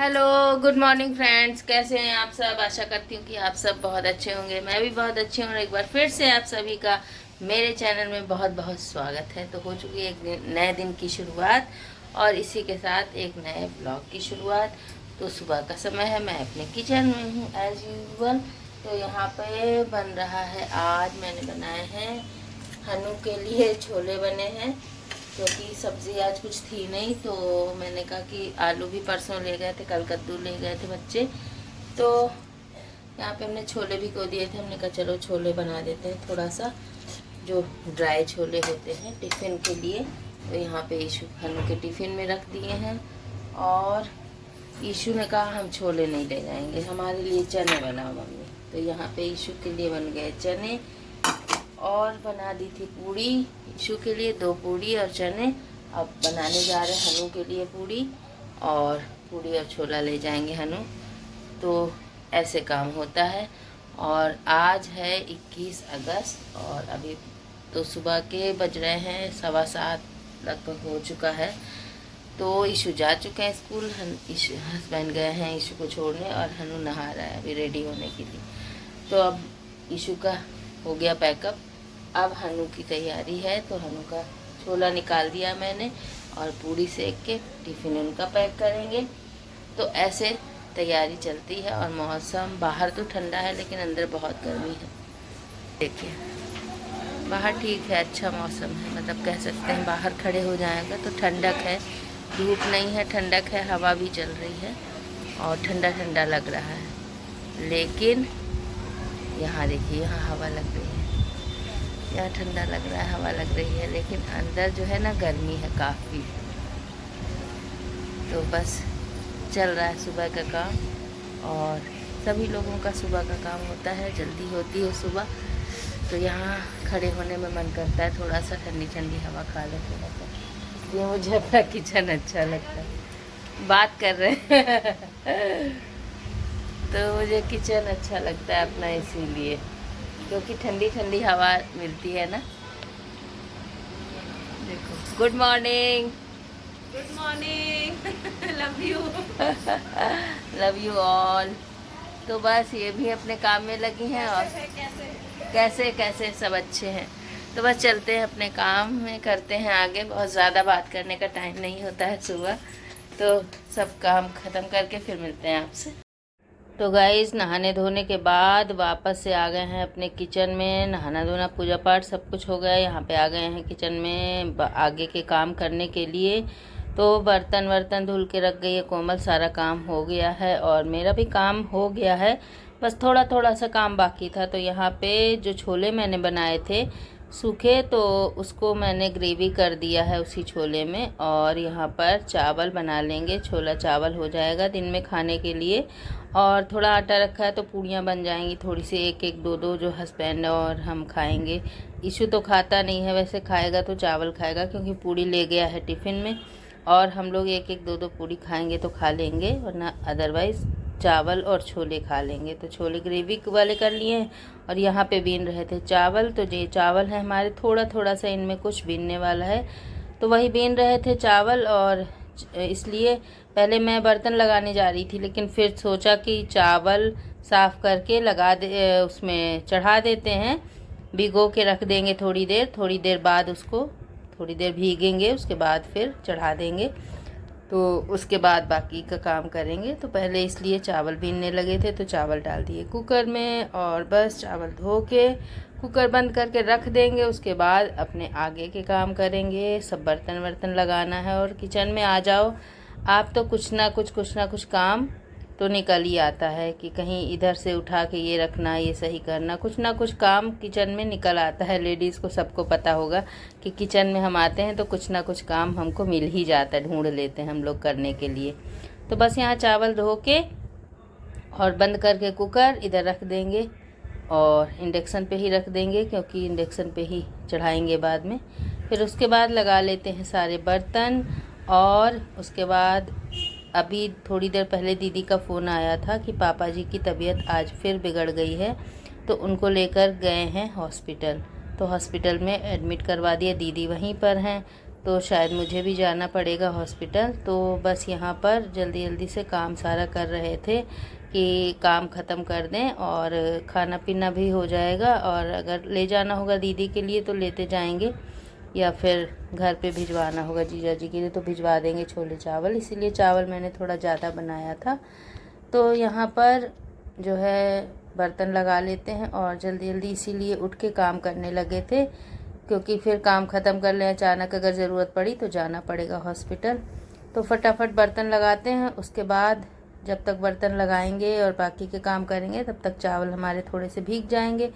Hello, good morning friends. कैसे हैं आप सब? आशा करती हूँ कि आप सब बहुत अच्छे होंगे। मैं भी बहुत अच्छी हूँ और एक बार फिर से आप सभी का मेरे चैनल में बहुत बहुत स्वागत है। तो हो चुकी है एक नए दिन की शुरुआत और इसी के साथ एक नए ब्लॉग की शुरुआत। तो सुबह का समय है, मैं अपने किचन में हूँ एज़ यूजुअल। तो यहाँ पे बन रहा है, आज मैंने बनाए हैं हनु के लिए छोले बने हैं, क्योंकि सब्ज़ी आज कुछ थी नहीं। तो मैंने कहा कि आलू भी परसों ले गए थे, कल कद्दू ले गए थे बच्चे, तो यहाँ पे हमने छोले भी को दिए थे। हमने कहा चलो छोले बना देते हैं, थोड़ा सा जो ड्राई छोले होते हैं टिफ़िन के लिए। तो यहाँ पे ईशु हनु के टिफ़िन में रख दिए हैं और ईशु ने कहा हम छोले नहीं ले जाएंगे, हमारे लिए चने बनाओ मम्मी। तो यहाँ पे ईशु के लिए बन गए चने और बना दी थी पूड़ी। ईशु के लिए 2 पूड़ी और चने। अब बनाने जा रहे हैं हनु के लिए पूड़ी, और पूड़ी और छोला ले जाएंगे हनु। तो ऐसे काम होता है। और आज है 21 अगस्त और अभी तो सुबह के बज रहे हैं 7:15 लगभग हो चुका है। तो ईशु जा चुके हैं स्कूल, हस्बैंड गए हैं ईशु को छोड़ने और हनु नहा रहा है अभी रेडी होने के लिए। तो अब ईशु का हो गया पैकअप, अब हनु की तैयारी है। तो हनु का छोला निकाल दिया मैंने और पूड़ी सेक के टिफ़िन उनका पैक करेंगे। तो ऐसे तैयारी चलती है। और मौसम बाहर तो ठंडा है लेकिन अंदर बहुत गर्मी है। देखिए बाहर ठीक है, अच्छा मौसम है, मतलब कह सकते हैं बाहर खड़े हो जाएगा तो ठंडक है, धूप नहीं है, ठंडक है, हवा भी चल रही है और ठंडा ठंडा लग रहा है। लेकिन यहाँ देखिए, यहाँ हवा लग रही है, यहाँ ठंडा लग रहा है, हवा लग रही है, लेकिन अंदर जो है ना गर्मी है काफ़ी। तो बस चल रहा है सुबह का काम, और सभी लोगों का सुबह का काम होता है, जल्दी होती है सुबह। तो यहाँ खड़े होने में मन करता है, थोड़ा सा ठंडी ठंडी हवा खा ले थोड़ा सा, इसलिए मुझे अपना किचन अच्छा लगता है। बात कर रहे हैं तो मुझे किचन अच्छा लगता है अपना, इसीलिए, क्योंकि ठंडी ठंडी हवा मिलती है ना। देखो, good morning. Good morning. Love you. Love you all. तो बस ये भी अपने काम में लगी हैं और कैसे कैसे सब अच्छे हैं। तो बस चलते हैं अपने काम में, करते हैं आगे। बहुत ज़्यादा बात करने का टाइम नहीं होता है सुबह, तो सब काम ख़त्म करके फिर मिलते हैं आपसे। तो गाइस, नहाने धोने के बाद वापस से आ गए हैं अपने किचन में। नहाना धोना पूजा पाठ सब कुछ हो गया। यहाँ पे आ गए हैं किचन में आगे के काम करने के लिए। तो बर्तन वर्तन धुल के रख गई है कोमल, सारा काम हो गया है और मेरा भी काम हो गया है, बस थोड़ा थोड़ा सा काम बाकी था। तो यहाँ पे जो छोले मैंने बनाए थे सूखे, तो उसको मैंने ग्रेवी कर दिया है उसी छोले में। और यहाँ पर चावल बना लेंगे, छोला चावल हो जाएगा दिन में खाने के लिए। और थोड़ा आटा रखा है तो पूड़ियाँ बन जाएंगी थोड़ी सी, एक एक दो दो, जो हस्बैंड और हम खाएंगे। इशू तो खाता नहीं है, वैसे खाएगा तो चावल खाएगा क्योंकि पूड़ी ले गया है टिफ़िन में। और हम लोग एक एक दो दो पूड़ी खाएंगे तो खा लेंगे, वरना अदरवाइज़ चावल और छोले खा लेंगे। तो छोले ग्रेवी वाले कर लिए हैं और यहाँ पे बीन रहे थे चावल। तो ये चावल है हमारे, थोड़ा थोड़ा सा इनमें कुछ बीनने वाला है, तो वही बीन रहे थे चावल। और इसलिए पहले मैं बर्तन लगाने जा रही थी, लेकिन फिर सोचा कि चावल साफ़ करके लगा दे, उसमें चढ़ा देते हैं, भिगो के रख देंगे थोड़ी देर बाद उसको थोड़ी देर भीगेंगे, उसके बाद फिर चढ़ा देंगे। तो उसके बाद बाकी का काम करेंगे। तो पहले इसलिए चावल भीनने लगे थे, तो चावल डाल दिए कुकर में और बस चावल धो के कुकर बंद करके रख देंगे। उसके बाद अपने आगे के काम करेंगे, सब बर्तन वर्तन लगाना है। और किचन में आ जाओ आप तो कुछ ना कुछ काम तो निकल ही आता है, कि कहीं इधर से उठा के ये रखना, ये सही करना, कुछ ना कुछ काम किचन में निकल आता है। लेडीज़ को सबको पता होगा कि किचन में हम आते हैं तो कुछ ना कुछ काम हमको मिल ही जाता है, ढूंढ लेते हैं हम लोग करने के लिए। तो बस यहाँ चावल धो के और बंद करके कुकर इधर रख देंगे और इंडक्शन पे ही रख देंगे, क्योंकि इंडक्शन पे ही चढ़ाएंगे बाद में। फिर उसके बाद लगा लेते हैं सारे बर्तन। और उसके बाद अभी थोड़ी देर पहले दीदी का फ़ोन आया था कि पापा जी की तबीयत आज फिर बिगड़ गई है, तो उनको लेकर गए हैं हॉस्पिटल। तो हॉस्पिटल में एडमिट करवा दिया, दीदी वहीं पर हैं। तो शायद मुझे भी जाना पड़ेगा हॉस्पिटल। तो बस यहाँ पर जल्दी जल्दी से काम सारा कर रहे थे कि काम ख़त्म कर दें और खाना पीना भी हो जाएगा, और अगर ले जाना होगा दीदी के लिए तो लेते जाएंगे, या फिर घर पे भिजवाना होगा जीजा जी के लिए तो भिजवा देंगे छोले चावल। इसीलिए चावल मैंने थोड़ा ज़्यादा बनाया था। तो यहाँ पर जो है बर्तन लगा लेते हैं और जल्दी जल्दी इसीलिए उठ के काम करने लगे थे, क्योंकि फिर काम ख़त्म कर लें, अचानक अगर ज़रूरत पड़ी तो जाना पड़ेगा हॉस्पिटल। तो फटाफट बर्तन लगाते हैं, उसके बाद जब तक बर्तन लगाएंगे और बाकी के काम करेंगे तब तक चावल हमारे थोड़े से भीग जाएंगे।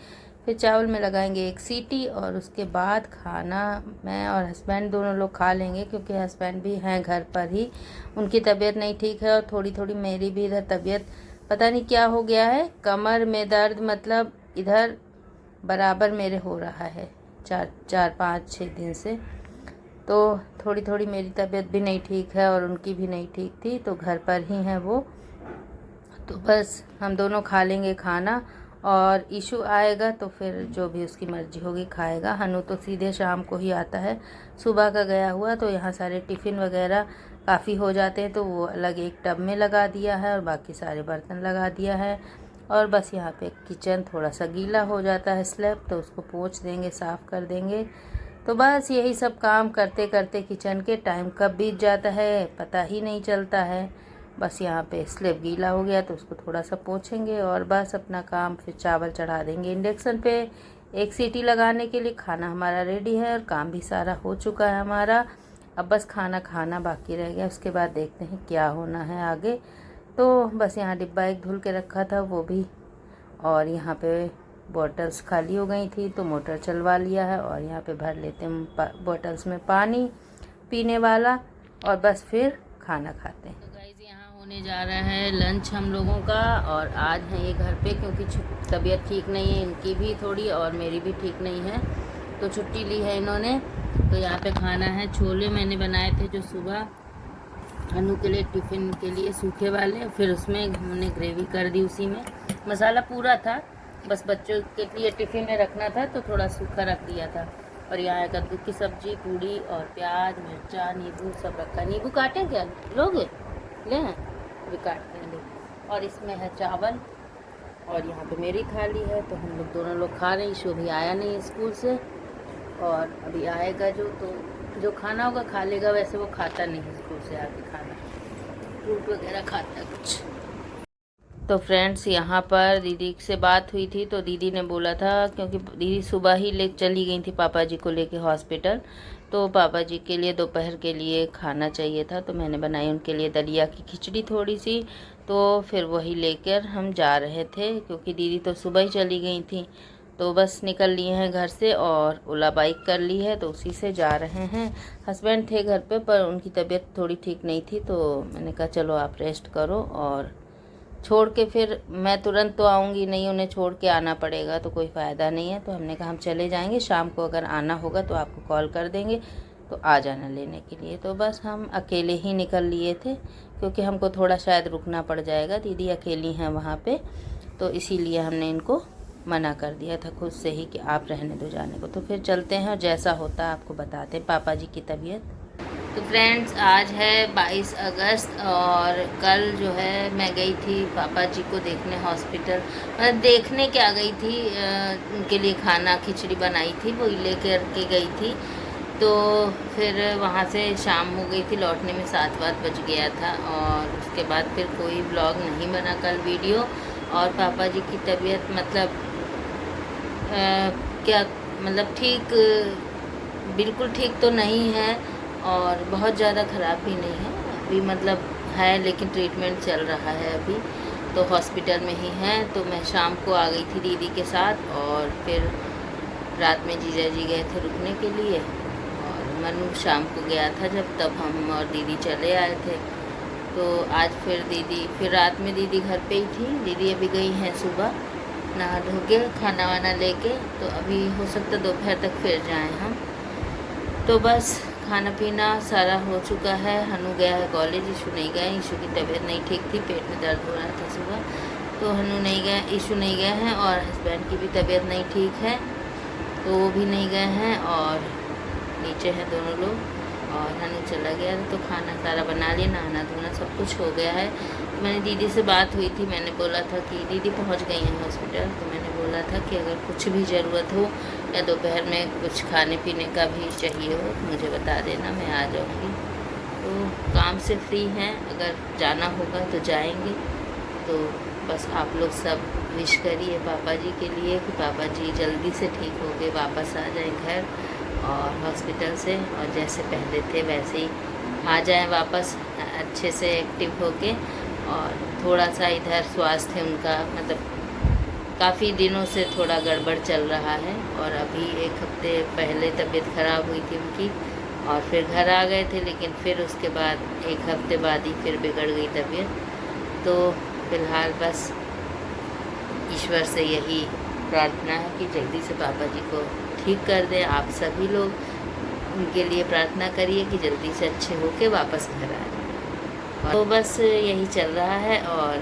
फिर चावल में लगाएंगे एक सीटी और उसके बाद खाना मैं और हस्बैंड दोनों लोग खा लेंगे, क्योंकि हस्बैंड भी हैं घर पर ही, उनकी तबीयत नहीं ठीक है और थोड़ी थोड़ी मेरी भी इधर तबीयत पता नहीं क्या हो गया है, कमर में दर्द मतलब इधर बराबर मेरे हो रहा है 4-5-6 दिन से। तो थोड़ी थोड़ी मेरी तबीयत भी नहीं ठीक है और उनकी भी नहीं ठीक थी, तो घर पर ही हैं वो। तो बस हम दोनों खा लेंगे खाना, और ईशू आएगा तो फिर जो भी उसकी मर्ज़ी होगी खाएगा। हनु तो सीधे शाम को ही आता है, सुबह का गया हुआ, तो यहाँ सारे टिफ़िन वगैरह काफ़ी हो जाते हैं तो वो अलग एक टब में लगा दिया है और बाकी सारे बर्तन लगा दिया है। और बस यहाँ पे किचन थोड़ा सा गीला हो जाता है स्लैब, तो उसको पोंछ देंगे, साफ़ कर देंगे। तो बस यही सब काम करते करते किचन के टाइम कब बीत जाता है पता ही नहीं चलता है। बस यहाँ पे स्लैब गीला हो गया तो उसको थोड़ा सा पोंछेंगे और बस अपना काम, फिर चावल चढ़ा देंगे इंडक्शन पे एक सीटी लगाने के लिए। खाना हमारा रेडी है और काम भी सारा हो चुका है हमारा, अब बस खाना खाना बाकी रह गया, उसके बाद देखते हैं क्या होना है आगे। तो बस यहाँ डिब्बा एक धुल के रखा था वो भी, और यहाँ पे बॉटल्स खाली हो गई थी तो मोटर चलवा लिया है, और यहाँ पे भर लेते हैं बॉटल्स में पानी पीने वाला, और बस फिर खाना खाते हैं। तो गाइस यहाँ होने जा रहा है लंच हम लोगों का, और आज है ये घर पे क्योंकि तबीयत ठीक नहीं है इनकी भी थोड़ी और मेरी भी ठीक नहीं है, तो छुट्टी ली है इन्होंने। तो यहाँ पे खाना है, छोले मैंने बनाए थे जो सुबह अनु के लिए टिफ़िन के लिए सूखे वाले, फिर उसमें हमने ग्रेवी कर दी, उसी में मसाला पूरा था, बस बच्चों के लिए टिफ़िन में रखना था तो थोड़ा सूखा रख दिया था। और यहाँ कद्दू की सब्ज़ी, पूड़ी और प्याज, मिर्चा, नींबू सब रखा। नींबू काटें क्या लोगे? ले भी काटते हैं लोग। और इसमें है चावल, और यहाँ पे मेरी थाली है, तो हम लोग दोनों लोग खा रहे हैं। ईशु अभी आया नहीं स्कूल से, और अभी आएगा जो खाना होगा खा लेगा, वैसे वो खाता नहीं है स्कूल से आके खाना, फ्रूट वगैरह खाता है कुछ। तो फ्रेंड्स यहाँ पर दीदी से बात हुई थी, तो दीदी ने बोला था, क्योंकि दीदी सुबह ही ले चली गई थी पापा जी को लेके हॉस्पिटल, तो पापा जी के लिए दोपहर के लिए खाना चाहिए था, तो मैंने बनाई उनके लिए दलिया की खिचड़ी थोड़ी सी, तो फिर वही लेकर हम जा रहे थे, क्योंकि दीदी तो सुबह ही चली गई थी। तो बस निकल लिए हैं घर से और ओला बाइक कर ली है, तो उसी से जा रहे हैं। हस्बैंड थे घर पे पर उनकी तबीयत थोड़ी ठीक नहीं थी, तो मैंने कहा चलो आप रेस्ट करो, और छोड़ के फिर मैं तुरंत तो आऊँगी नहीं, उन्हें छोड़ के आना पड़ेगा तो कोई फ़ायदा नहीं है। तो हमने कहा हम चले जाएंगे, शाम को अगर आना होगा तो आपको कॉल कर देंगे, तो आ जाना लेने के लिए। तो बस हम अकेले ही निकल लिए थे, क्योंकि हमको थोड़ा शायद रुकना पड़ जाएगा, दीदी अकेली हैं वहाँ पे, तो इसीलिए हमने इनको मना कर दिया था खुद से ही कि आप रहने दो जाने को। तो फिर चलते हैं और जैसा होता है आपको बताते हैं पापा जी की तबीयत। तो फ्रेंड्स आज है 22 अगस्त, और कल जो है मैं गई थी पापा जी को देखने हॉस्पिटल। मैं देखने क्या गई थी, उनके लिए खाना खिचड़ी बनाई थी, वही लेकर के गई थी। तो फिर वहाँ से शाम हो गई थी, लौटने में 7 बज गया था, और उसके बाद फिर कोई ब्लॉग नहीं बना कल वीडियो। और पापा जी की तबीयत मतलब क्या मतलब ठीक, बिल्कुल ठीक तो नहीं है, और बहुत ज़्यादा ख़राब भी नहीं है अभी, मतलब है लेकिन ट्रीटमेंट चल रहा है अभी, तो हॉस्पिटल में ही है। तो मैं शाम को आ गई थी दीदी के साथ, और फिर रात में जीजा जी गए थे रुकने के लिए, और मनु शाम को गया था जब, तब हम और दीदी चले आए थे। तो आज फिर रात में दीदी घर पे ही थी। दीदी अभी गई हैं सुबह नहा धो के खाना वाना लेके, तो अभी हो सकता दोपहर तक फिर जाएं हम। तो बस खाना पीना सारा हो चुका है। हनु गया है कॉलेज, ईशु नहीं गया, ईशु की तबीयत नहीं ठीक थी, पेट में दर्द हो रहा था सुबह, तो हनु नहीं गया, ईशु नहीं गए हैं, और हस्बैंड की भी तबीयत नहीं ठीक है तो वो भी नहीं गए हैं, और नीचे हैं दोनों लोग। और हनु चला गया तो खाना सारा बना लिया, नहाना धोना सब कुछ हो गया है। तो मैंने दीदी से बात हुई थी, मैंने बोला था कि दीदी पहुंच गई हैं हॉस्पिटल, तो मैंने बोला था कि अगर कुछ भी ज़रूरत हो या दोपहर में कुछ खाने पीने का भी चाहिए हो तो मुझे बता देना, मैं आ जाऊँगी। तो काम से फ्री हैं, अगर जाना होगा तो जाएंगे। तो बस आप लोग सब विश करिए पापा जी के लिए कि पापा जी जल्दी से ठीक हो के वापस आ जाएं घर और हॉस्पिटल से, और जैसे पहले थे वैसे ही आ जाएं वापस अच्छे से एक्टिव होके। और थोड़ा सा इधर स्वास्थ्य उनका मतलब काफ़ी दिनों से थोड़ा गड़बड़ चल रहा है, और अभी 1 हफ्ते पहले तबीयत ख़राब हुई थी उनकी और फिर घर आ गए थे, लेकिन फिर उसके बाद 1 हफ्ते बाद ही फिर बिगड़ गई तबीयत। तो फ़िलहाल बस ईश्वर से यही प्रार्थना है कि जल्दी से पापा जी को ठीक कर दें। आप सभी लोग उनके लिए प्रार्थना करिए कि जल्दी से अच्छे होके वापस घर आ जाए। तो बस यही चल रहा है, और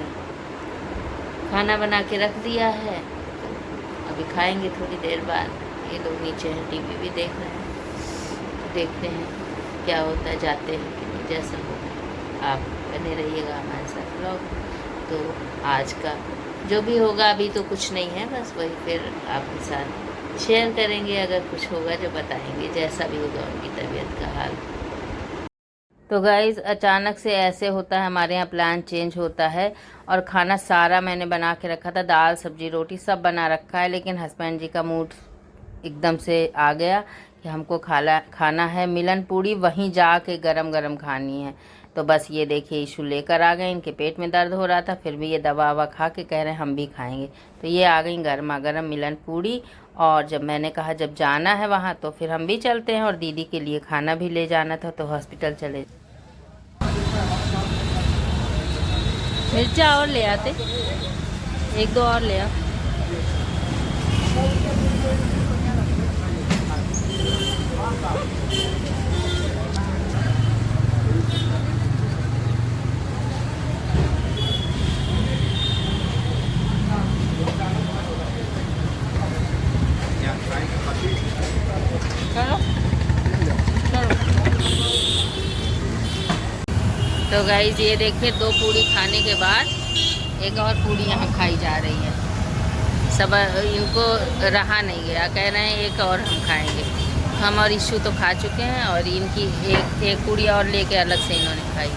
खाना बना के रख दिया है, तो अभी खाएंगे थोड़ी देर बाद। ये लोग नीचे हैं टीवी भी देख रहे हैं, देखते हैं क्या होता है, जाते हैं कि नहीं, जैसा होगा। आप बने रहिएगा हमारे साथ ब्लॉग। तो आज का जो भी होगा, अभी तो कुछ नहीं है, बस वही फिर आपके साथ शेयर करेंगे, अगर कुछ होगा जो बताएंगे, जैसा भी होगा उनकी तबीयत का हाल। तो गाइज़ अचानक से ऐसे होता है, हमारे यहाँ प्लान चेंज होता है, और खाना सारा मैंने बना के रखा था, दाल सब्जी रोटी सब बना रखा है, लेकिन हस्बैंड जी का मूड एकदम से आ गया कि हमको खाना है मिलन पूड़ी, वहीं जाके गरम गरम खानी है। तो बस ये देखिए इशू लेकर आ गए, इनके पेट में दर्द हो रहा था, फिर भी ये दवा ववा खा के कह रहे हैं हम भी खाएंगे। तो ये आ गई गर्मा गर्म मिलन पूड़ी, और जब मैंने कहा जब जाना है वहाँ तो फिर हम भी चलते हैं, और दीदी के लिए खाना भी ले जाना था, तो हॉस्पिटल चले। मिर्चा और ले आते, 1-2 और ले आ। चलो चलो। तो गाइस ये देखिए 2 पूड़ी खाने के बाद एक और पूड़ी यहाँ खाई जा रही है। सब इनको रहा नहीं गया, कह रहे हैं एक और हम खाएंगे। हम और इशू तो खा चुके हैं, और इनकी एक पूड़ी और लेके अलग से इन्होंने खाई।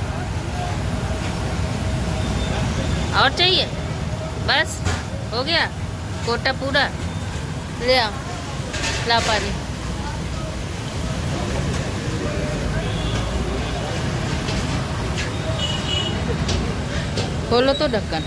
और चाहिए? बस हो गया कोटा पूरा। ले आओ, ला पानी। खोलो तो ढक्कन।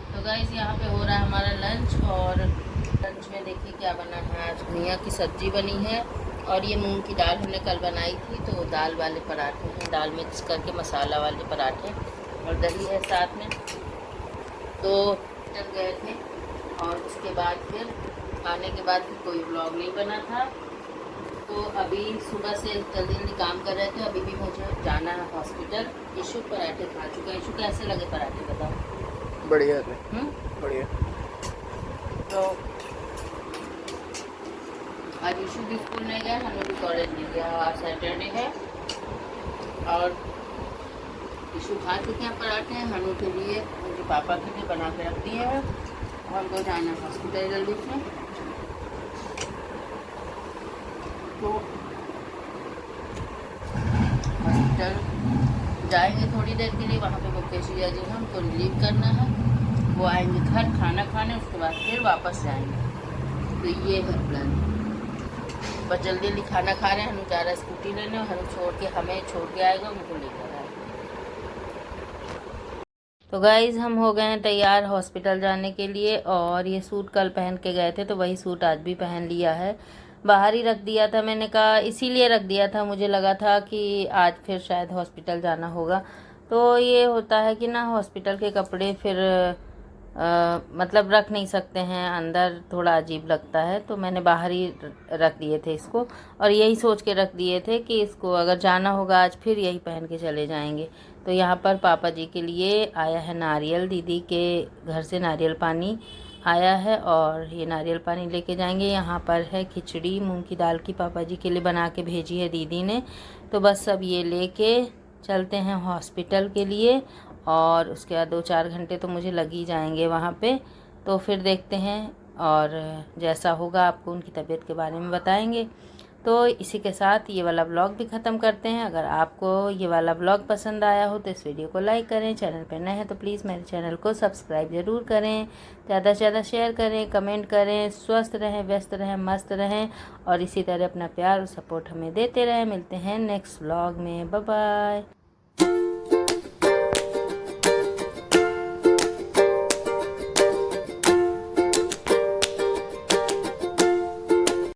तो गाइस यहाँ पे हो रहा है हमारा लंच, और लंच में देखिए क्या बना है। आज घुइयाँ की सब्जी बनी है, और ये मूंग की दाल हमने कल बनाई थी, तो दाल वाले पराठे हैं, दाल मिक्स करके मसाला वाले पराठे, और दही है साथ में। तो चल गए थे, और उसके बाद फिर खाने के बाद फिर कोई व्लॉग नहीं बना था। तो अभी सुबह से जल्दी जल्दी काम कर रहे थे, अभी भी मुझे जाना है हॉस्पिटल। इशू पराठे खा चुका है। इशू कैसे लगे पराठे बताओ? बढ़िया थे। बढ़िया। तो आज इशू भी स्कूल नहीं गया, हम लोग भी कॉलेज नहीं गया, आज सैटरडे है। और इशू खा चुके हैं पराठे, हनु के लिए उनके पापा के लिए बना के रख दिए हैं, और हमको जाना है हॉस्पिटल जल्दी से। तो हॉस्पिटल जाएंगे थोड़ी देर के लिए, वहाँ पे मुकेश जी हैं, हमको रिलीव करना है, वो आएंगे घर खाना खाने, उसके बाद फिर वापस जाएंगे। तो ये है प्लान। बस जल्दी जल्दी खाना खा रहे हैं, हनु जा रहा है स्कूटी लेने, और हनु छोड़ के हमें छोड़ के आएगा, उनको लेकर आएगा। तो गाइज़ हम हो गए हैं तैयार हॉस्पिटल जाने के लिए, और ये सूट कल पहन के गए थे, तो वही सूट आज भी पहन लिया है। बाहर ही रख दिया था, मैंने कहा इसीलिए रख दिया था, मुझे लगा था कि आज फिर शायद हॉस्पिटल जाना होगा। तो ये होता है कि ना हॉस्पिटल के कपड़े फिर मतलब रख नहीं सकते हैं अंदर, थोड़ा अजीब लगता है, तो मैंने बाहर ही रख दिए थे इसको, और यही सोच के रख दिए थे कि इसको अगर जाना होगा आज फिर यही पहन के चले जाएंगे। तो यहाँ पर पापा जी के लिए आया है नारियल, दीदी के घर से नारियल पानी आया है और ये नारियल पानी लेके जाएंगे। यहाँ पर है खिचड़ी मूंग की दाल की, पापा जी के लिए बना के भेजी है दीदी ने। तो बस अब ये लेके चलते हैं हॉस्पिटल के लिए और उसके बाद 2-4 घंटे तो मुझे लग ही जाएंगे वहाँ पे। तो फिर देखते हैं और जैसा होगा आपको उनकी तबीयत के बारे में बताएंगे। तो इसी के साथ ये वाला ब्लॉग भी ख़त्म करते हैं। अगर आपको ये वाला ब्लॉग पसंद आया हो तो इस वीडियो को लाइक करें, चैनल पर नए हैं तो प्लीज़ मेरे चैनल को सब्सक्राइब ज़रूर करें, ज़्यादा से ज़्यादा शेयर करें, कमेंट करें। स्वस्थ रहें, व्यस्त रहें, मस्त रहें और इसी तरह अपना प्यार और सपोर्ट हमें देते रहें। मिलते हैं नेक्स्ट ब्लॉग में। Bye bye.